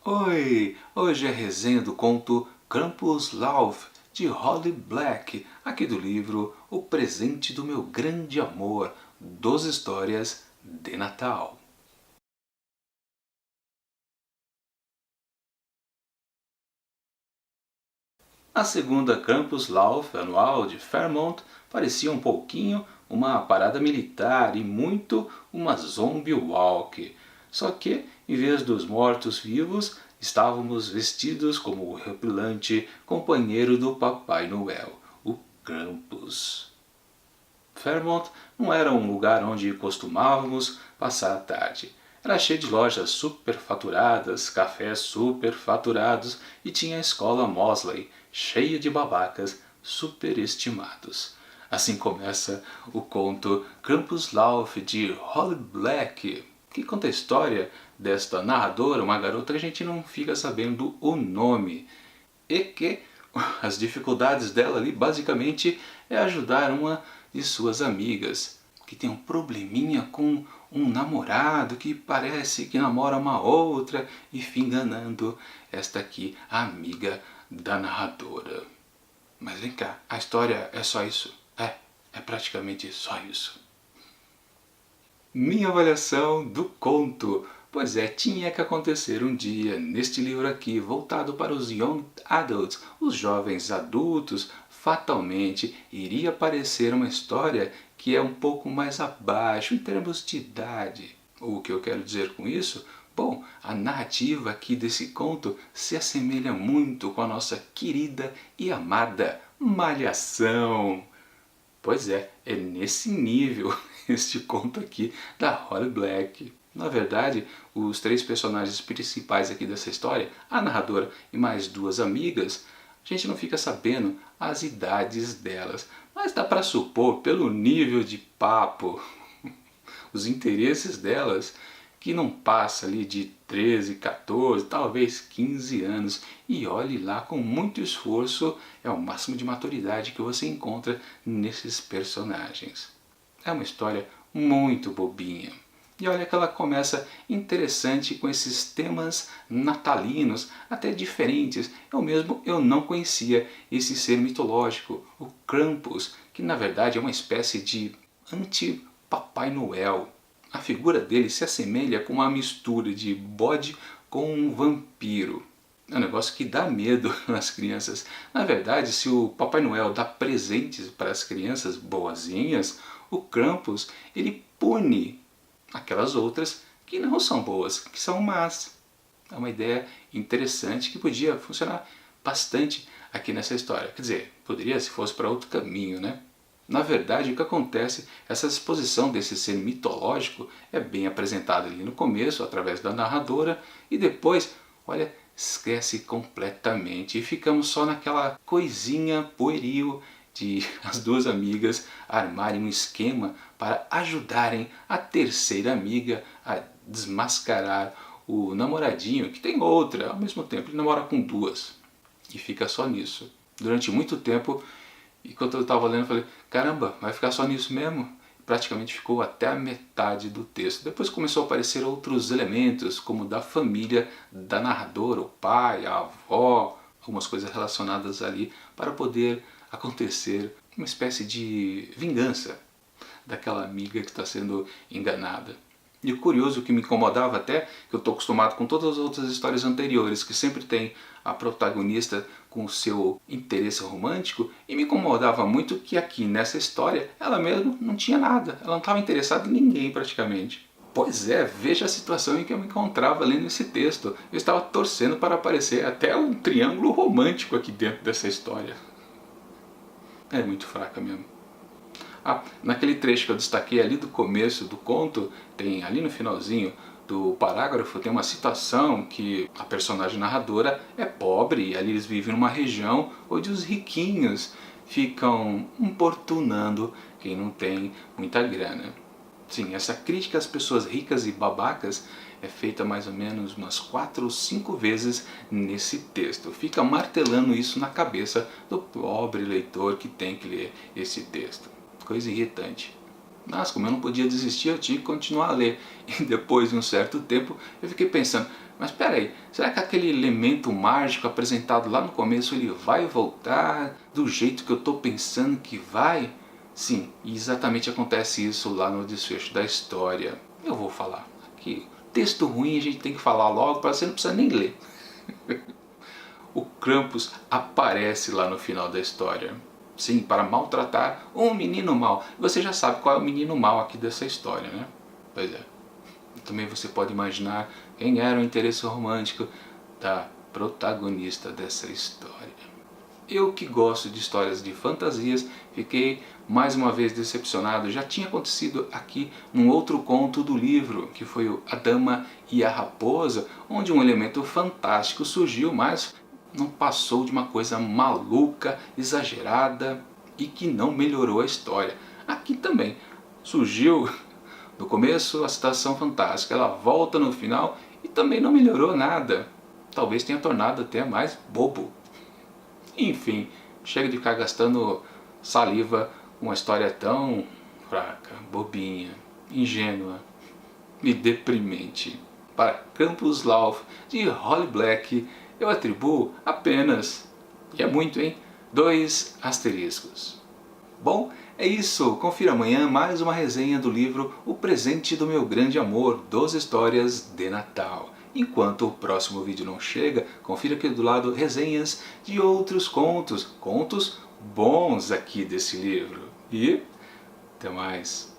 Oi! Hoje é a resenha do conto Krampuslauf, de Holly Black, aqui do livro O Presente do Meu Grande Amor, 12 Histórias de Natal. A segunda Krampuslauf anual de Fairmont parecia um pouquinho uma parada militar e muito uma zombie walk. Só que, em vez dos mortos-vivos, estávamos vestidos como o repelente companheiro do Papai Noel, o Krampus. Fairmont não era um lugar onde costumávamos passar a tarde. Era cheio de lojas superfaturadas, cafés superfaturados e tinha a escola Mosley, cheia de babacas superestimados. Assim começa o conto Krampuslauf de Holly Black, que conta a história desta narradora, uma garota que a gente não fica sabendo o nome, e que as dificuldades dela ali basicamente é ajudar uma de suas amigas que tem um probleminha com um namorado que parece que namora uma outra e fica enganando esta aqui, a amiga da narradora. Mas vem cá, a história é só isso? É praticamente só isso. Minha avaliação do conto. Pois é, tinha que acontecer um dia neste livro aqui, voltado para os Young Adults, os jovens adultos, fatalmente iria aparecer uma história que é um pouco mais abaixo em termos de idade. O que eu quero dizer com isso? Bom, a narrativa aqui desse conto se assemelha muito com a nossa querida e amada Malhação. Pois é nesse nível este conto aqui da Holly Black. Na verdade, os três personagens principais aqui dessa história, a narradora e mais duas amigas, a gente não fica sabendo as idades delas, mas dá para supor pelo nível de papo, os interesses delas, que não passa ali de 13, 14, talvez 15 anos. E olhe lá, com muito esforço, é o máximo de maturidade que você encontra nesses personagens. É uma história muito bobinha. E olha que ela começa interessante com esses temas natalinos, até diferentes. Eu não conhecia esse ser mitológico, o Krampus, que na verdade é uma espécie de anti-Papai Noel. A figura dele se assemelha com uma mistura de bode com um vampiro. É um negócio que dá medo nas crianças. Na verdade, se o Papai Noel dá presentes para as crianças boazinhas, o Krampus ele pune aquelas outras que não são boas, que são más. É uma ideia interessante que podia funcionar bastante aqui nessa história. Quer dizer, poderia se fosse para outro caminho, né? Na verdade, o que acontece, essa exposição desse ser mitológico é bem apresentada ali no começo, através da narradora, e depois, olha, esquece completamente e ficamos só naquela coisinha pueril de as duas amigas armarem um esquema para ajudarem a terceira amiga a desmascarar o namoradinho, que tem outra ao mesmo tempo, ele namora com duas, e fica só nisso. Durante muito tempo, enquanto eu estava lendo, eu falei, caramba, vai ficar só nisso mesmo? Praticamente ficou até a metade do texto. Depois começou a aparecer outros elementos, como da família da narradora, o pai, a avó, algumas coisas relacionadas ali, para poder acontecer uma espécie de vingança daquela amiga que está sendo enganada. E o curioso, que me incomodava até, que eu estou acostumado com todas as outras histórias anteriores, que sempre tem a protagonista com o seu interesse romântico, e me incomodava muito que aqui nessa história ela mesmo não tinha nada, ela não estava interessada em ninguém praticamente. Pois é, veja a situação em que eu me encontrava lendo esse texto. Eu estava torcendo para aparecer até um triângulo romântico aqui dentro dessa história. É muito fraca mesmo. Naquele trecho que eu destaquei ali do começo do conto, tem ali no finalzinho do parágrafo, tem uma citação que a personagem narradora é pobre e ali eles vivem numa região onde os riquinhos ficam importunando quem não tem muita grana. Sim, essa crítica às pessoas ricas e babacas é feita mais ou menos umas 4 ou 5 vezes nesse texto. Fica martelando isso na cabeça do pobre leitor que tem que ler esse texto. Coisa irritante. Mas como eu não podia desistir, eu tinha que continuar a ler. E depois de um certo tempo eu fiquei pensando, Mas espera aí, será que aquele elemento mágico apresentado lá no começo ele vai voltar do jeito que eu estou pensando que vai? Sim, e exatamente acontece isso lá no desfecho da história. Eu vou falar aqui. Texto ruim a gente tem que falar logo para você não precisar nem ler. O Krampus aparece lá no final da história. Sim, para maltratar um menino mau. Você já sabe qual é o menino mau aqui dessa história, né? Pois é. Também você pode imaginar quem era o interesse romântico da protagonista dessa história. Eu que gosto de histórias de fantasias, fiquei mais uma vez decepcionado. Já tinha acontecido aqui num outro conto do livro, que foi o A Dama e a Raposa, onde um elemento fantástico surgiu, mas não passou de uma coisa maluca, exagerada e que não melhorou a história. Aqui também surgiu no começo a situação fantástica, ela volta no final e também não melhorou nada. Talvez tenha tornado até mais bobo. Enfim, chega de ficar gastando saliva com uma história tão fraca, bobinha, ingênua e deprimente. Para Campus Lauf de Holly Black, eu atribuo apenas, e é muito hein, 2 asteriscos. Bom, é isso. Confira amanhã mais uma resenha do livro O Presente do Meu Grande Amor, 12 Histórias de Natal. Enquanto o próximo vídeo não chega, confira aqui do lado resenhas de outros contos bons aqui desse livro. E até mais.